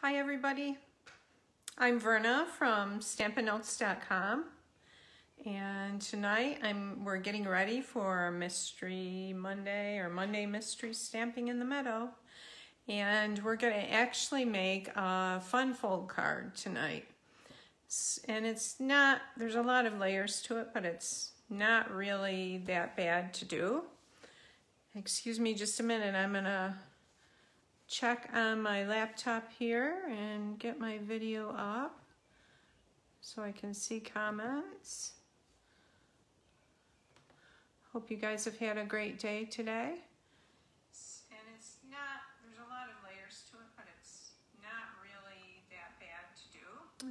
Hi everybody, I'm Verna from StampinNotes.com, and tonight we're getting ready for Mystery Monday or Monday Mystery Stamping in the Meadow, and we're going to actually make a fun fold card tonight. And it's not, there's a lot of layers to it, but it's not really that bad to do. Excuse me just a minute, I'm going to check on my laptop here and get my video up so I can see comments. Hope you guys have had a great day today. And it's not, there's a lot of layers to it, but it's not really that bad to do.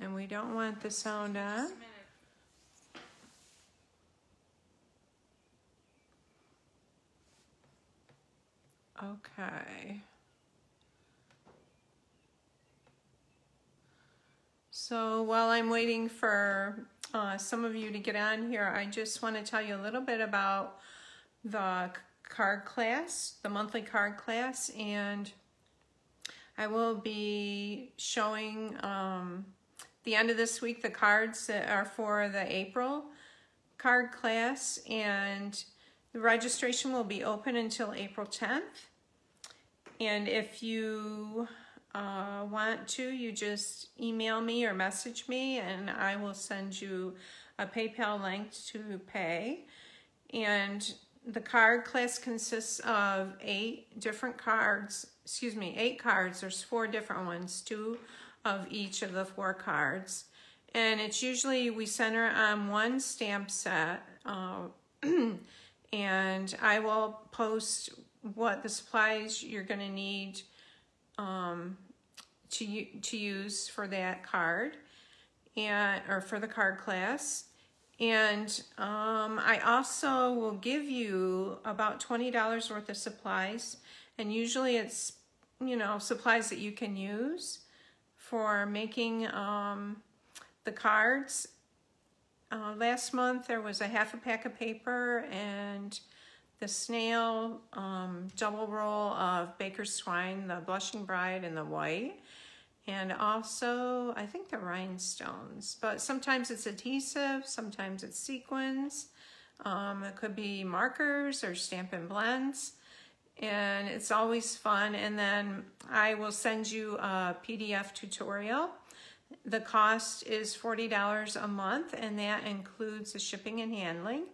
And we don't want the sound on. Okay. So while I'm waiting for some of you to get on here, I just want to tell you a little bit about the card class, the monthly card class, and I will be showing the end of this week the cards that are for the April card class, and the registration will be open until April 10th. And if you want to, you just email me or message me and I will send you a PayPal link to pay. And the card class consists of 8 cards. There's 4 different ones, 2 of each of the 4 cards. And it's usually, we center on 1 stamp set. And I will post what the supplies you're going to need to use for that card, or for the card class. And I also will give you about $20 worth of supplies, and usually it's, you know, supplies that you can use for making the cards. Last month there was a half a pack of paper and the snail double roll of Baker's Twine, the Blushing Bride and the white, and also I think the rhinestones, but sometimes it's adhesive, sometimes it's sequins, it could be markers or Stampin' Blends, and it's always fun. And then I will send you a PDF tutorial. The cost is $40 a month, and that includes the shipping and handling.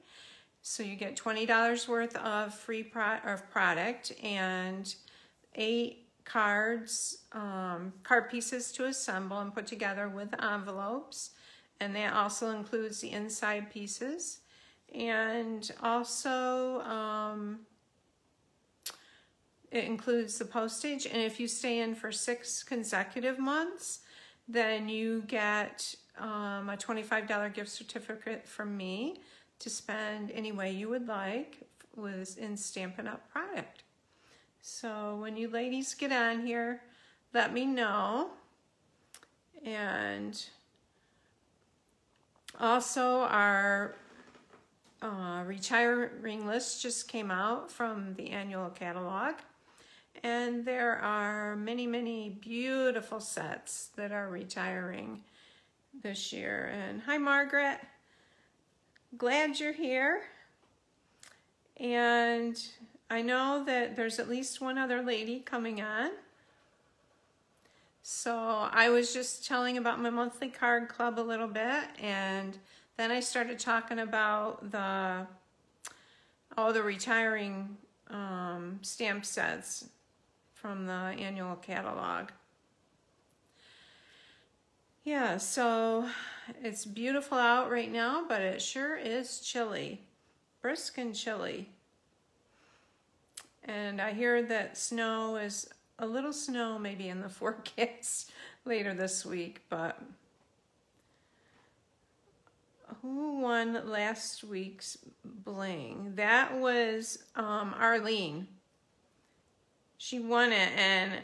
So you get $20 worth of free product and 8 cards, card pieces to assemble and put together with envelopes. And that also includes the inside pieces. And also it includes the postage. And if you stay in for 6 consecutive months, then you get a $25 gift certificate from me to spend any way you would like in Stampin' Up! Product. So when you ladies get on here, let me know. And also our retiring list just came out from the annual catalog. And there are many, many beautiful sets that are retiring this year. And hi, Margaret. Glad you're here. And I know that there's at least one other lady coming on. So I was just telling about my monthly card club a little bit, and then I started talking about the retiring stamp sets from the annual catalog. Yeah, so it's beautiful out right now, but it sure is chilly, brisk and chilly. And I hear that snow is, a little snow maybe in the forecast later this week, but who won last week's bling? That was Arlene. She won it, and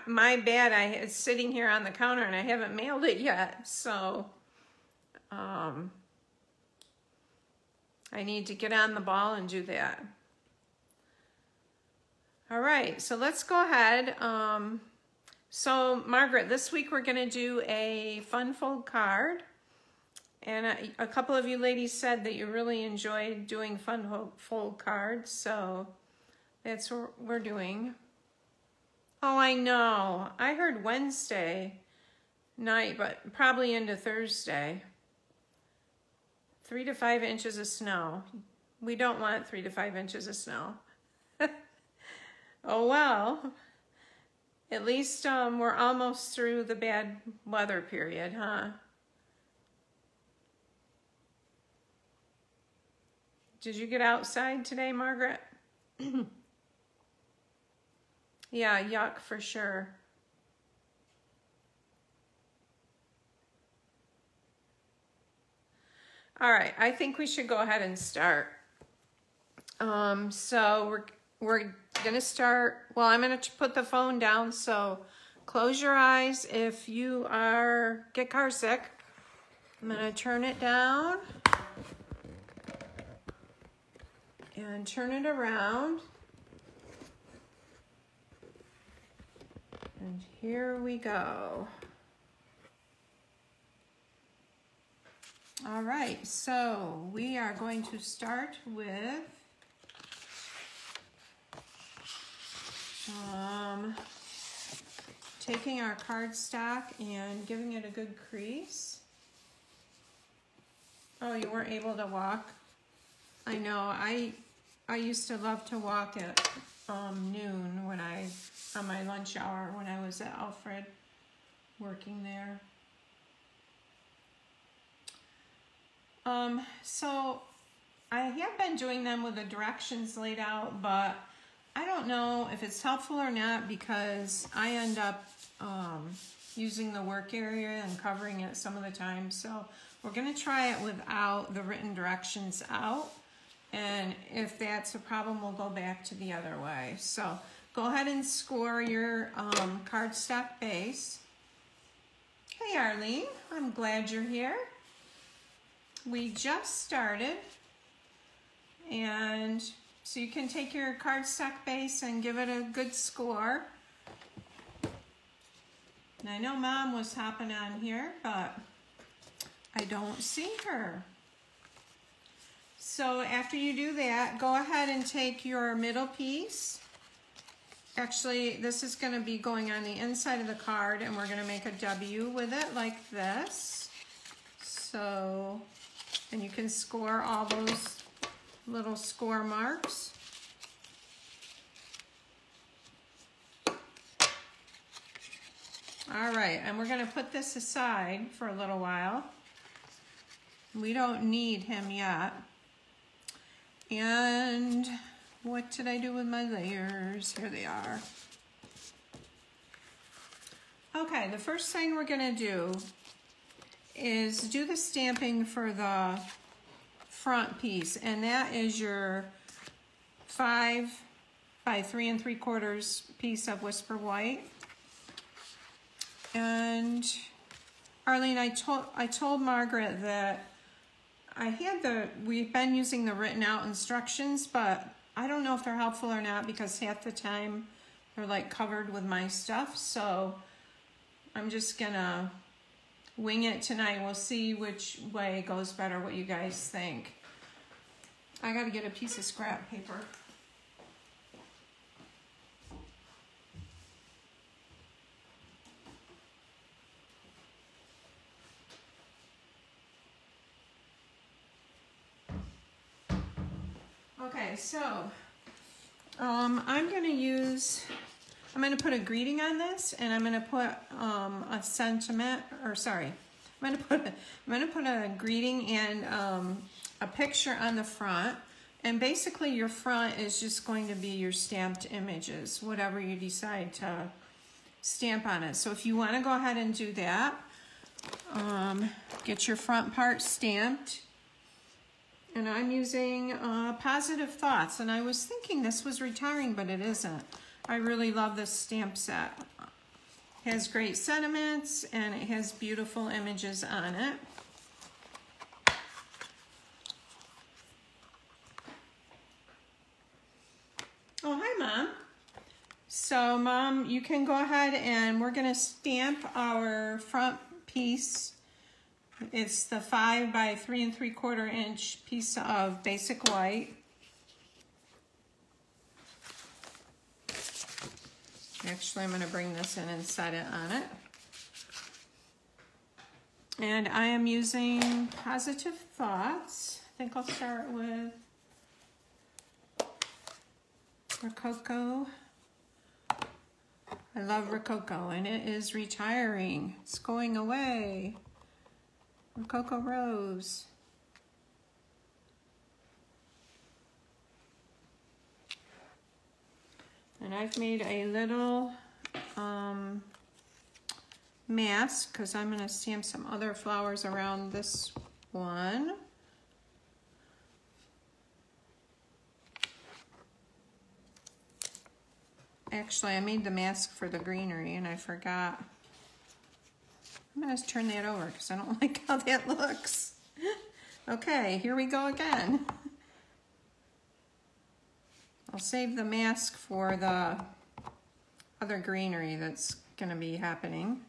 my bad, it's sitting here on the counter and I haven't mailed it yet, so I need to get on the ball and do that. All right, so let's go ahead. So Margaret, this week we're gonna do a fun fold card. And a couple of you ladies said that you really enjoyed doing fun fold cards, so that's what we're doing. Oh, I know. I heard Wednesday night, but probably into Thursday. 3 to 5 inches of snow. We don't want 3 to 5 inches of snow. Oh well. At least we're almost through the bad weather period, huh? Did you get outside today, Margaret? Yeah, yuck for sure. All right, I think we should go ahead and start. So we're gonna start. Well, I'm gonna put the phone down. So close your eyes if you get car sick. I'm gonna turn it down and turn it around. And here we go. All right, so we are going to start with taking our cardstock and giving it a good crease. Oh, you weren't able to walk? I know, I used to love to walk at noon on my lunch hour when I was at Alfred working there. So I have been doing them with the directions laid out, but I don't know if it's helpful or not because I end up using the work area and covering it some of the time. So we're gonna try it without the written directions out. And if that's a problem, we'll go back to the other way. So go ahead and score your cardstock base. Hey Arlene, I'm glad you're here. We just started, and so you can take your cardstock base and give it a good score. And I know Mom was hopping on here, but I don't see her. So after you do that, go ahead and take your middle piece. Actually, this is going to be going on the inside of the card, and we're going to make a W with it like this. So, and you can score all those little score marks. All right, and we're going to put this aside for a little while. We don't need him yet. And what did I do with my layers? Here they are. Okay, the first thing we're going to do is do the stamping for the front piece, and that is your 5 by 3 3/4 piece of Whisper White. And Arlene, I told Margaret that we've been using the written out instructions, but I don't know if they're helpful or not because half the time they're like covered with my stuff. So I'm just gonna wing it tonight. We'll see which way goes better, what you guys think. I gotta get a piece of scrap paper. Okay, so I'm gonna put a greeting on this, and I'm gonna put a sentiment, or sorry, I'm gonna put a greeting and a picture on the front, and basically your front is just going to be your stamped images, whatever you decide to stamp on it. So if you want to go ahead and do that, get your front part stamped. And I'm using Positive Thoughts, and I was thinking this was retiring, but it isn't. I really love this stamp set. It has great sentiments, and it has beautiful images on it. Oh, hi, Mom. So so Mom, you can go ahead and we're gonna stamp our front piece. It's the 5 by 3 3/4 inch piece of basic white. Actually, I'm gonna bring this in and set it on it. And I am using Positive Thoughts. I think I'll start with Rococo. I love Rococo, and it is retiring. It's going away. Rococo Rose. And I've made a little mask because I'm going to stamp some other flowers around this one. Actually, I made the mask for the greenery and I forgot. I'm going to turn that over because I don't like how that looks. Okay, here we go again. I'll save the mask for the other greenery that's going to be happening.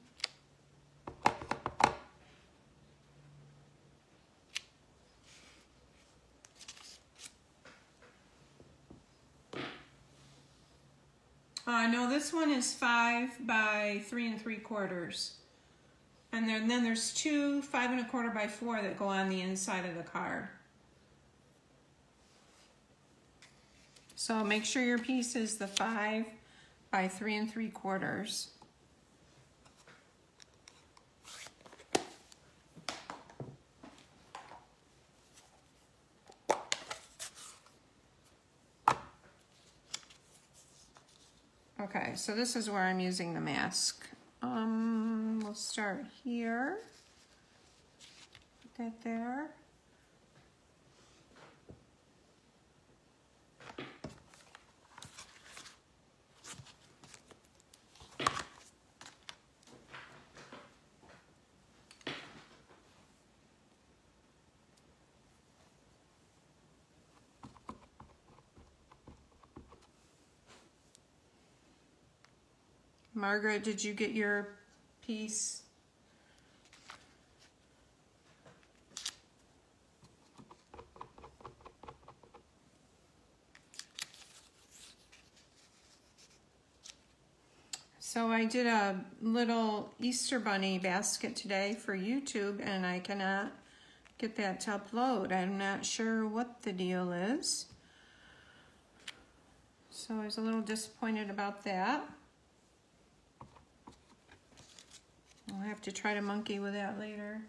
No, this one is 5 by 3 3/4. And then there's two 5 1/4 by 4 that go on the inside of the card. So make sure your piece is the 5 by 3 3/4. Okay, so this is where I'm using the mask. We'll start here. Put that there. Margaret, did you get your piece? So I did a little Easter bunny basket today for YouTube and I cannot get that to upload. I'm not sure what the deal is. So I was a little disappointed about that. I'll have to try to monkey with that later.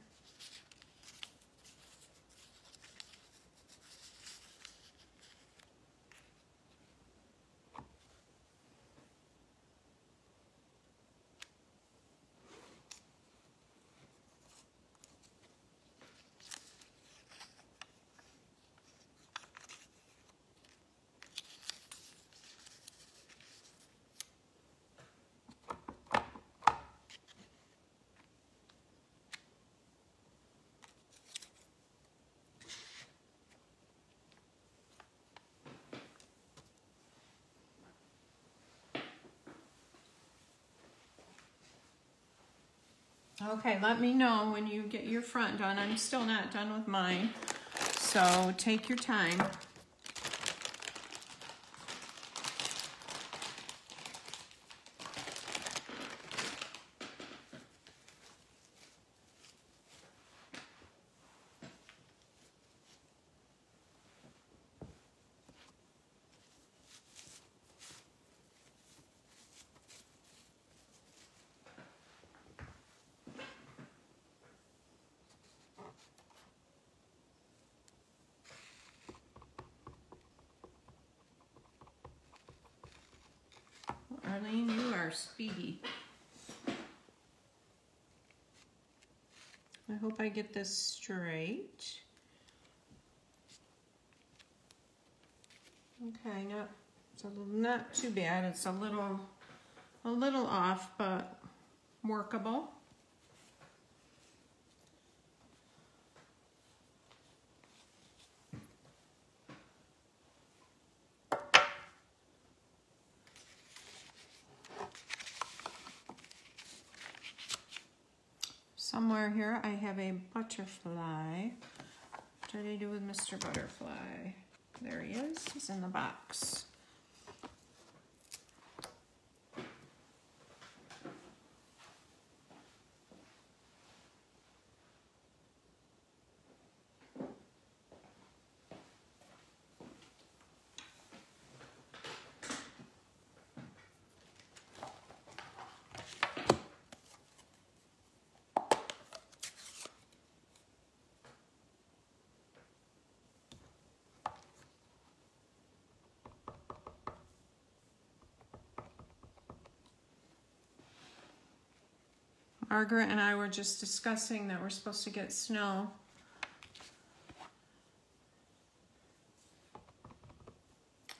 Okay, let me know when you get your front done. I'm still not done with mine, so take your time. Arlene, you are speedy. I hope I get this straight. Okay, not too bad. It's a little off, but workable. Somewhere here I have a butterfly. What did I do with Mr. Butterfly? There he is. He's in the box. Margaret and I were just discussing that we're supposed to get snow.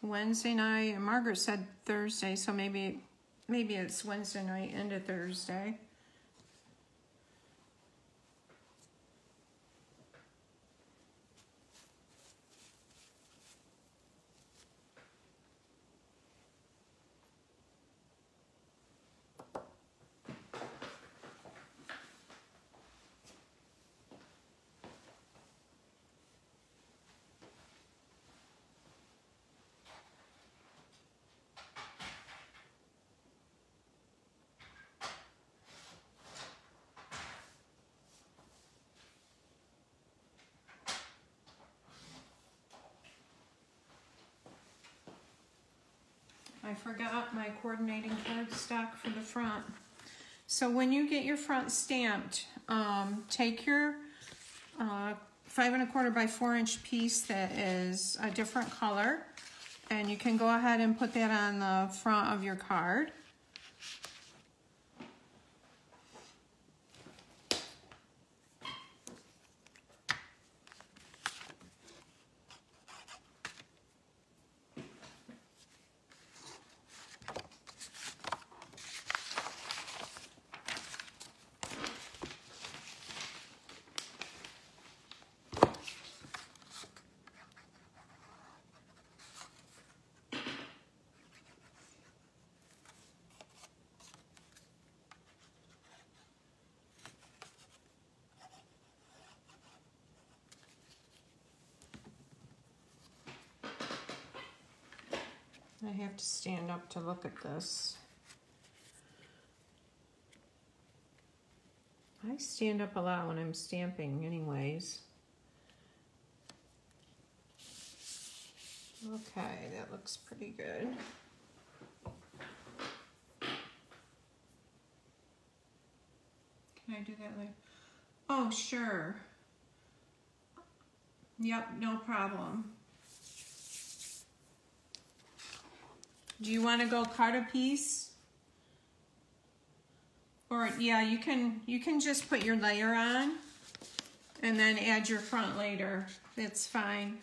Wednesday night, and Margaret said Thursday, so maybe it's Wednesday night into Thursday. I forgot my coordinating cardstock for the front. So when you get your front stamped, take your 5 1/4 by 4 inch piece that is a different color, and you can go ahead and put that on the front of your card. I have to stand up to look at this. I stand up a lot when I'm stamping anyways. Okay, that looks pretty good. Can I do that later? Oh, sure. Yep, no problem. Do you want to go cut a piece? Or yeah, you can just put your layer on and then add your front later. That's fine.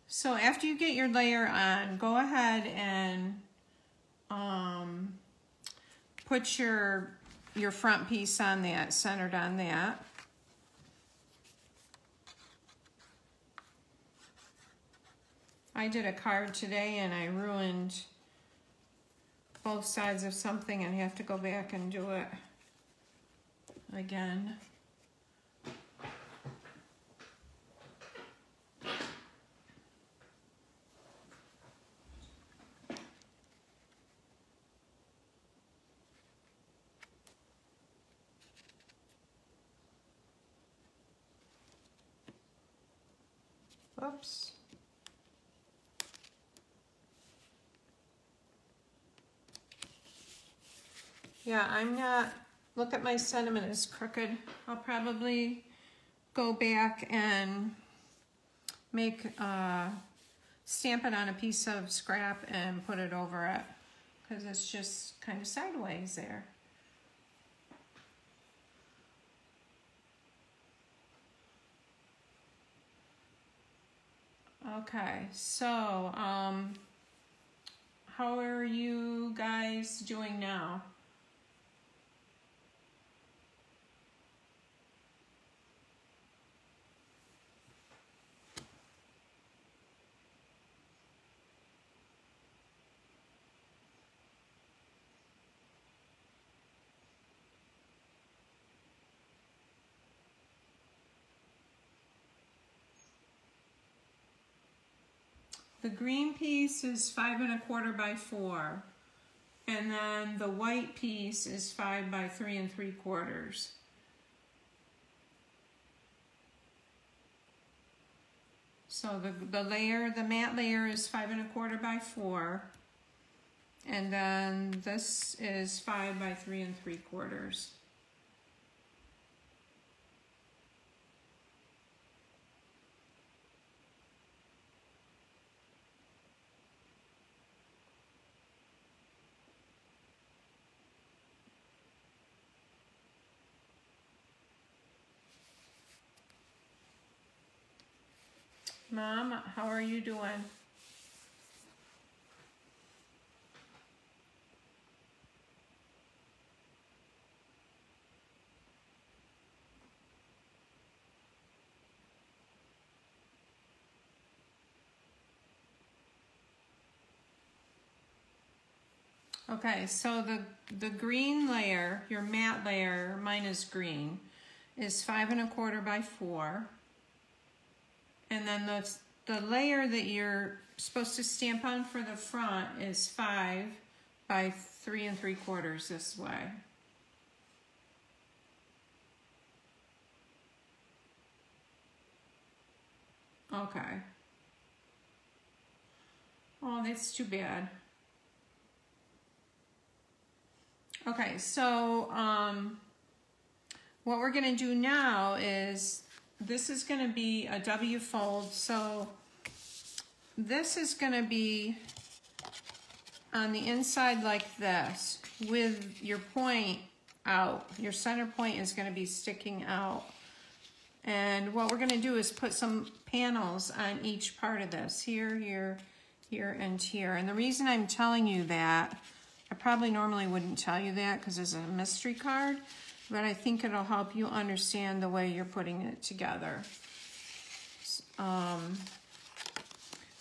So after you get your layer on, go ahead and put your front piece on that, centered on that. I did a card today and I ruined both sides of something and have to go back and do it again. Oops. Yeah, I'm not, look at my sentiment is crooked. I'll probably go back and make, stamp it on a piece of scrap and put it over it, because it's just kind of sideways there. Okay, so, how are you guys doing now? The green piece is 5 1/4 by 4. And then the white piece is 5 by 3 3/4. So the matte layer is 5 1/4 by 4. And then this is 5 by 3 3/4. Mom, how are you doing? Okay, so the green layer, your matte layer, mine is green, is 5 1/4 by 4. And then the layer that you're supposed to stamp on for the front is 5 by 3 3/4 this way. Okay. Oh, that's too bad. Okay, so what we're gonna do now is, this is gonna be a W fold, so this is gonna be on the inside like this, with your point out. Your center point is gonna be sticking out. And what we're gonna do is put some panels on each part of this, here, here, here, and here. And the reason I'm telling you that, I probably normally wouldn't tell you that because it's a mystery card, but I think it'll help you understand the way you're putting it together.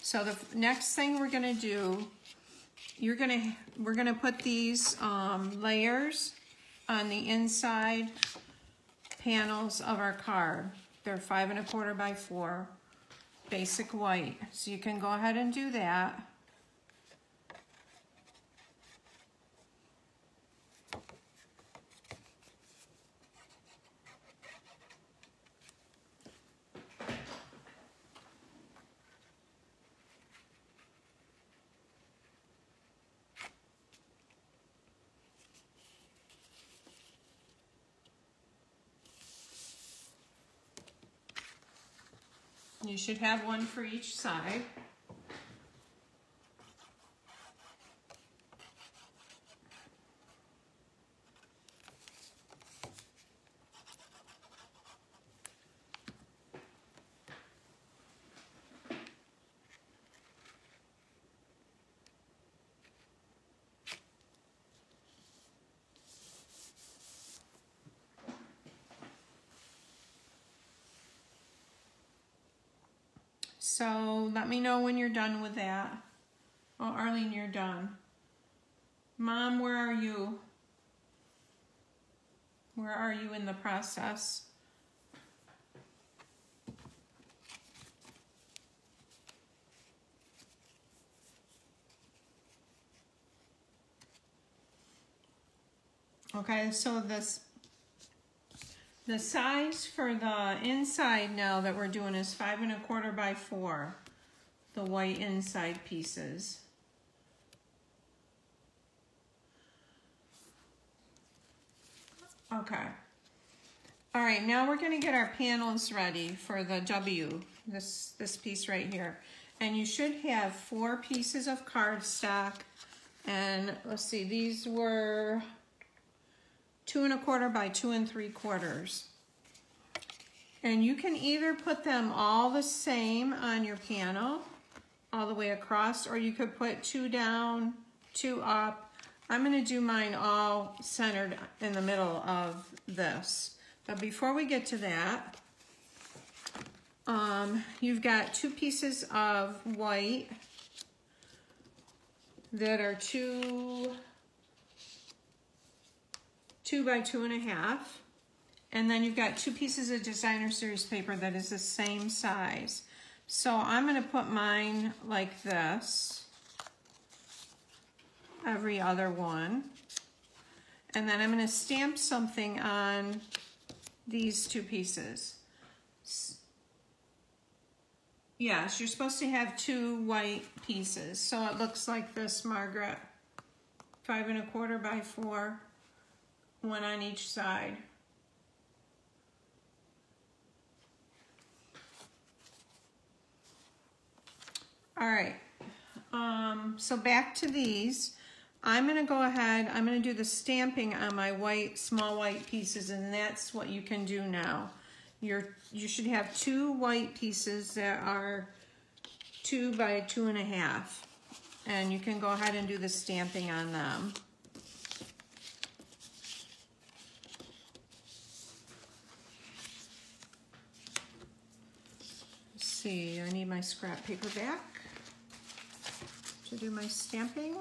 So the next thing we're gonna do, we're gonna put these layers on the inside panels of our card. They're 5 1/4 by 4, basic white. So you can go ahead and do that. You should have one for each side. So let me know when you're done with that. Oh, Arlene, you're done. Mom, where are you? Where are you in the process? Okay, so the size for the inside now that we're doing is 5 1/4 by 4, the white inside pieces. Okay. All right, now we're gonna get our panels ready for the W, this piece right here. And you should have 4 pieces of cardstock. And let's see, these were 2 1/4 by 2 3/4. And you can either put them all the same on your panel, all the way across, or you could put 2 down, 2 up. I'm gonna do mine all centered in the middle of this. But before we get to that, you've got 2 pieces of white that are 2 by 2 1/2. And then you've got 2 pieces of designer series paper that is the same size. So I'm going to put mine like this, every other one. And then I'm going to stamp something on these two pieces. Yes, you're supposed to have 2 white pieces. So it looks like this, Margaret. 5 1/4 by 4, 1 on each side. All right, so back to these. I'm gonna go ahead, I'm gonna do the stamping on my white, small white pieces, and that's what you can do now. You should have 2 white pieces that are 2 by 2 1/2. And you can go ahead and do the stamping on them. Let's see, I need my scrap paper back to do my stamping.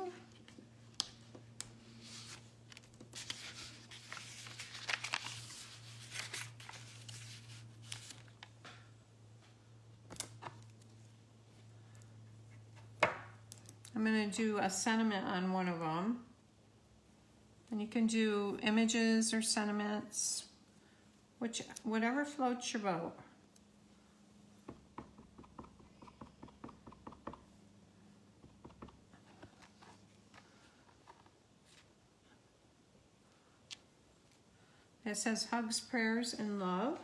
I'm going to do a sentiment on one of them. And you can do images or sentiments, whatever floats your boat. It says hugs, prayers, and love.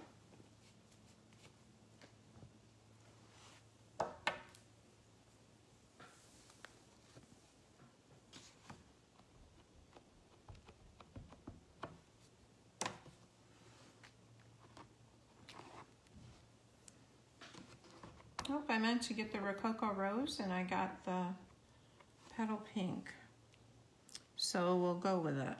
Oh, I meant to get the Rococo Rose and I got the Petal Pink. So we'll go with it.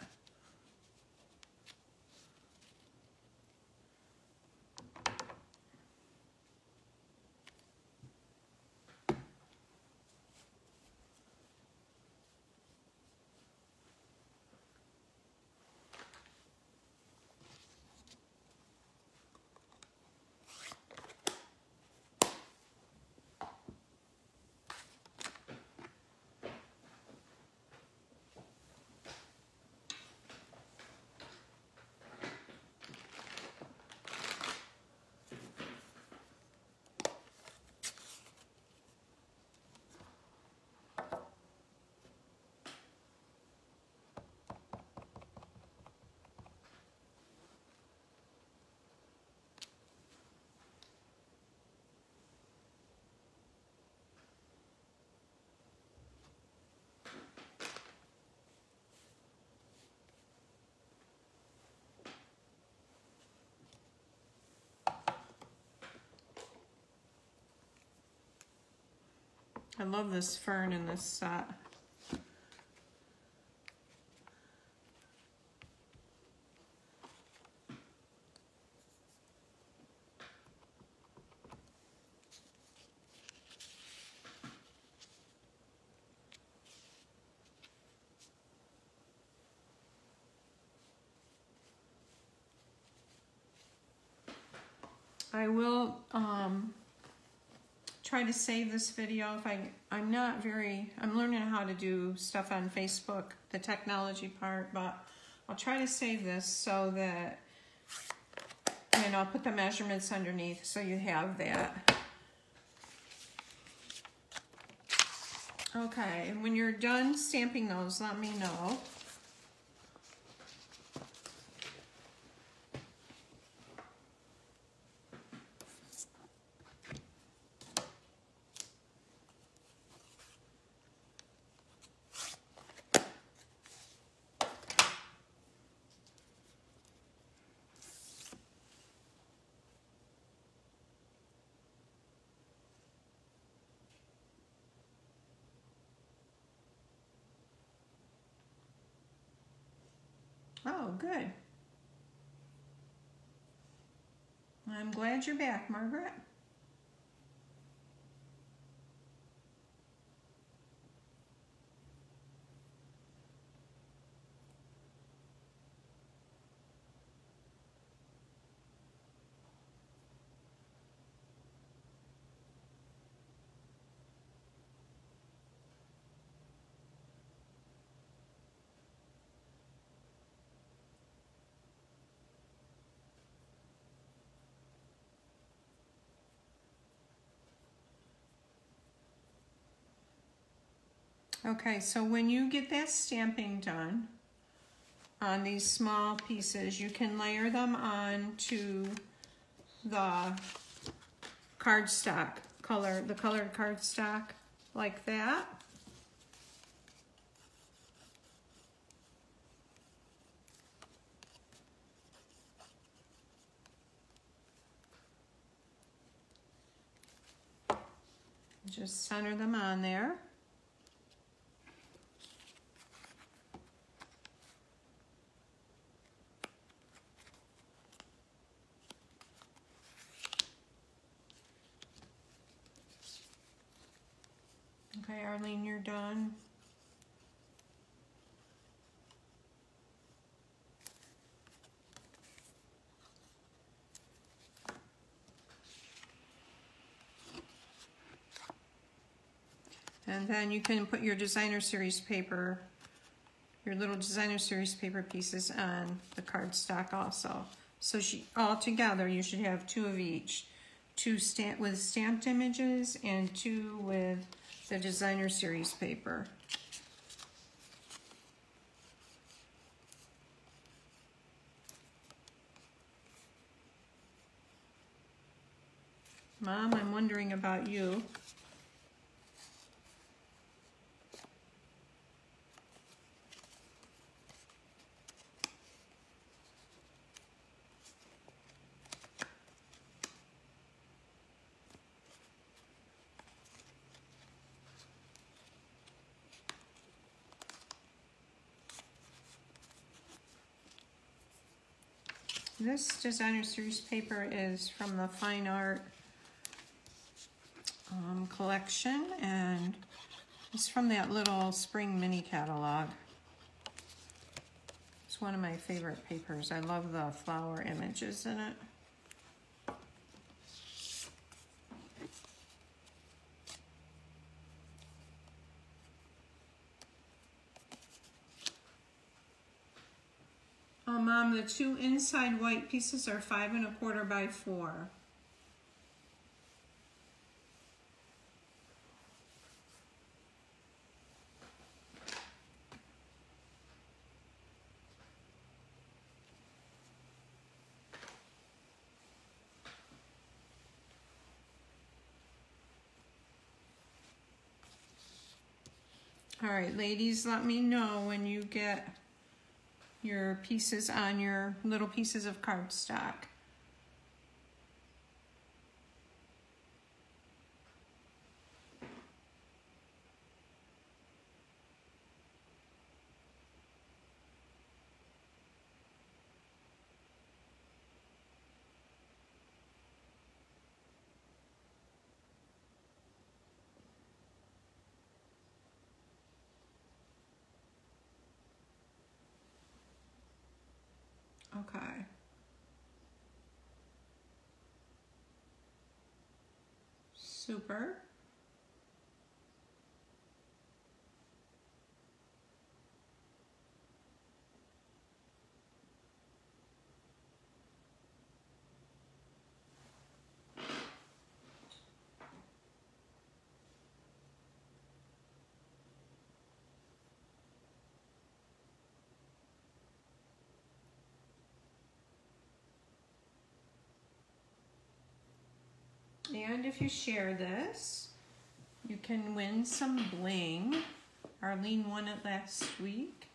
I love this fern in this set. I will try to save this video if I'm learning how to do stuff on Facebook, the technology part, but I'll try to save this so that, and I'll put the measurements underneath so you have that. Okay, and when you're done stamping those, let me know. Oh, good. I'm glad you're back, Margaret. Okay, so when you get that stamping done on these small pieces, you can layer them onto the cardstock, the colored cardstock, like that. Just center them on there. Okay, Arlene, you're done. And then you can put your designer series paper, your little designer series paper pieces on the cardstock also. So all together you should have 2 of each. 2 with stamped images and 2 with the designer series paper. Mom, I'm wondering about you. This designer series paper is from the Fine Art collection, and it's from that little spring mini catalog. It's one of my favorite papers. I love the flower images in it. Oh, Mom, the 2 inside white pieces are 5 1/4 by 4. All right, ladies, let me know when you get your pieces on your little pieces of cardstock. Okay. Super. And if you share this, you can win some bling. Arlene won it last week.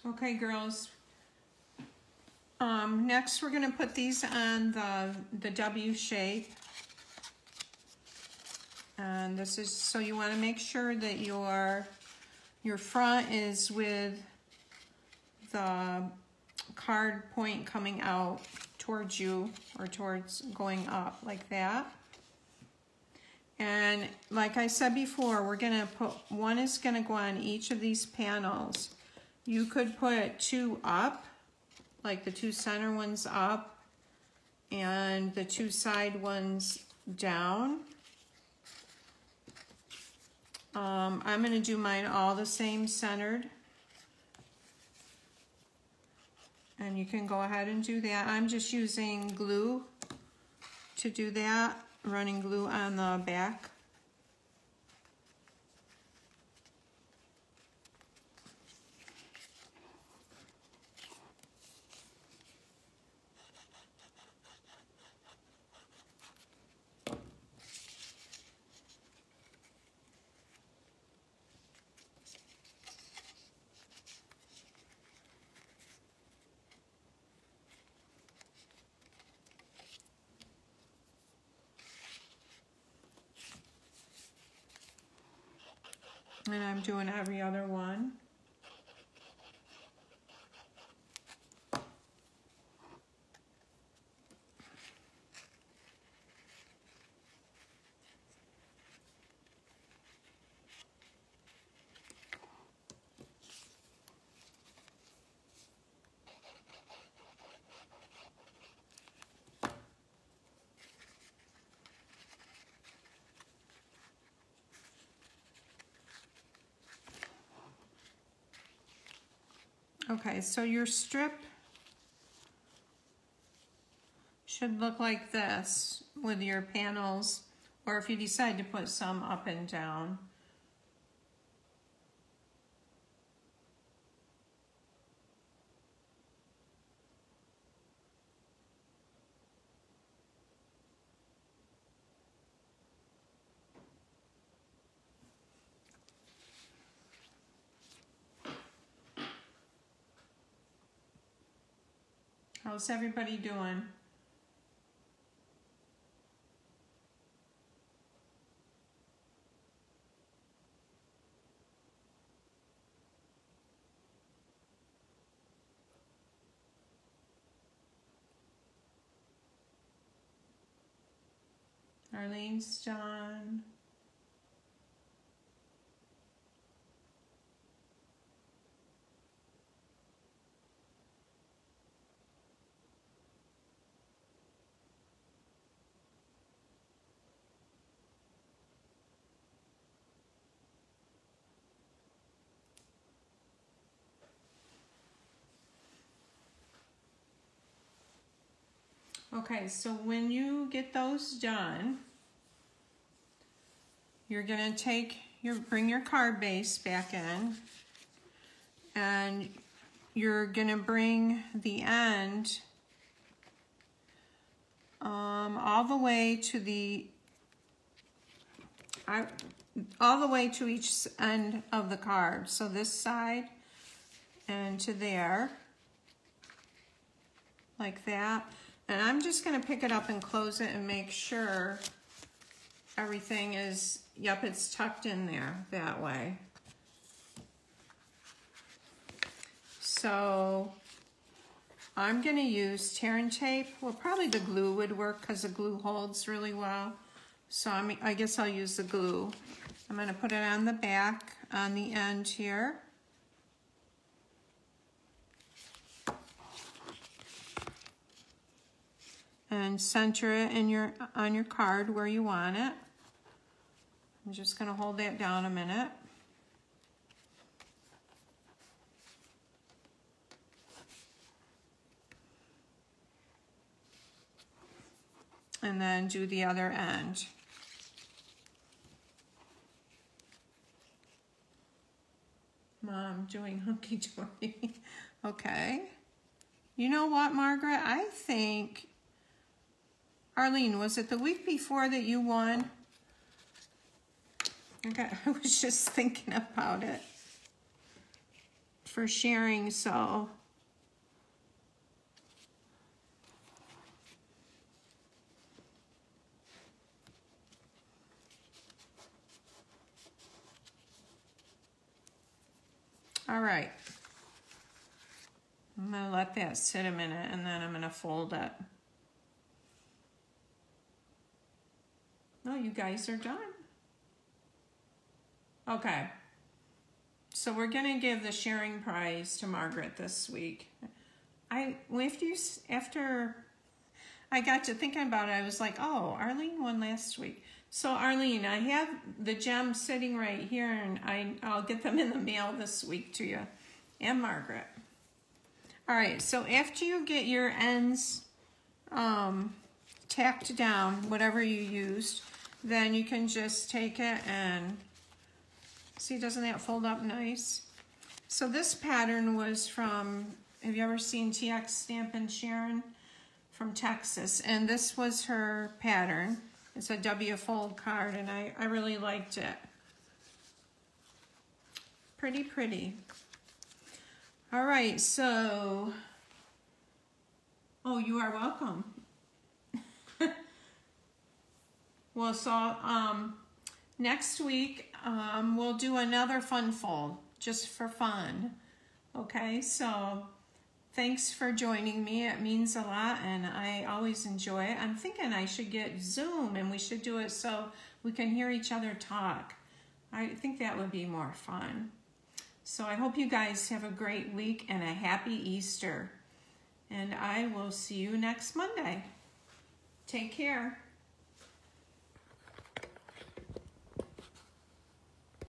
Okay, girls. Next we're going to put these on the W shape. And this is, so you want to make sure that your front is with the card point coming out towards you or towards going up like that. And like I said before, we're going to put, one is going to go on each of these panels. You could put two up, like the two center ones up and the two side ones down. I'm going to do mine all the same centered. And you can go ahead and do that. I'm just using glue to do that, running glue on the back. And I'm doing every other one. Okay, so your strip should look like this with your panels, or if you decide to put some up and down. How's everybody doing? Arlene's done. Okay, so when you get those done, you're gonna bring your card base back in, and you're gonna bring the end all the way to each end of the card. So this side and to there, like that. And I'm just going to pick it up and close it and make sure everything is, yep, it's tucked in there that way. So I'm going to use tear and tape. Well, probably the glue would work because the glue holds really well. So I guess I'll use the glue. I'm going to put it on the back, on the end here. And center it in on your card where you want it. I'm just going to hold that down a minute. And then do the other end. Mom doing hunky-dory. Okay. You know what, Margaret? I think, Arlene, was it the week before that you won? Okay, I was just thinking about it. for sharing, so all right. I'm gonna let that sit a minute and then I'm gonna fold it. Oh, you guys are done. Okay. So we're gonna give the sharing prize to Margaret this week. After I got to thinking about it, I was like, oh, Arlene won last week. So Arlene, I have the gems sitting right here, and I'll get them in the mail this week to you, and Margaret. All right, so after you get your ends tacked down, whatever you used, then you can just take it and, see, doesn't that fold up nice? So this pattern was from, have you ever seen TX Stampin Sharon from Texas? And this was her pattern. It's a W fold card, and I really liked it. Pretty pretty. All right, so, oh, you are welcome. Well, so next week we'll do another fun fold, just for fun. Okay, so thanks for joining me. It means a lot, and I always enjoy it. I'm thinking I should get Zoom, and we should do it so we can hear each other talk. I think that would be more fun. So I hope you guys have a great week and a happy Easter. And I will see you next Monday. Take care.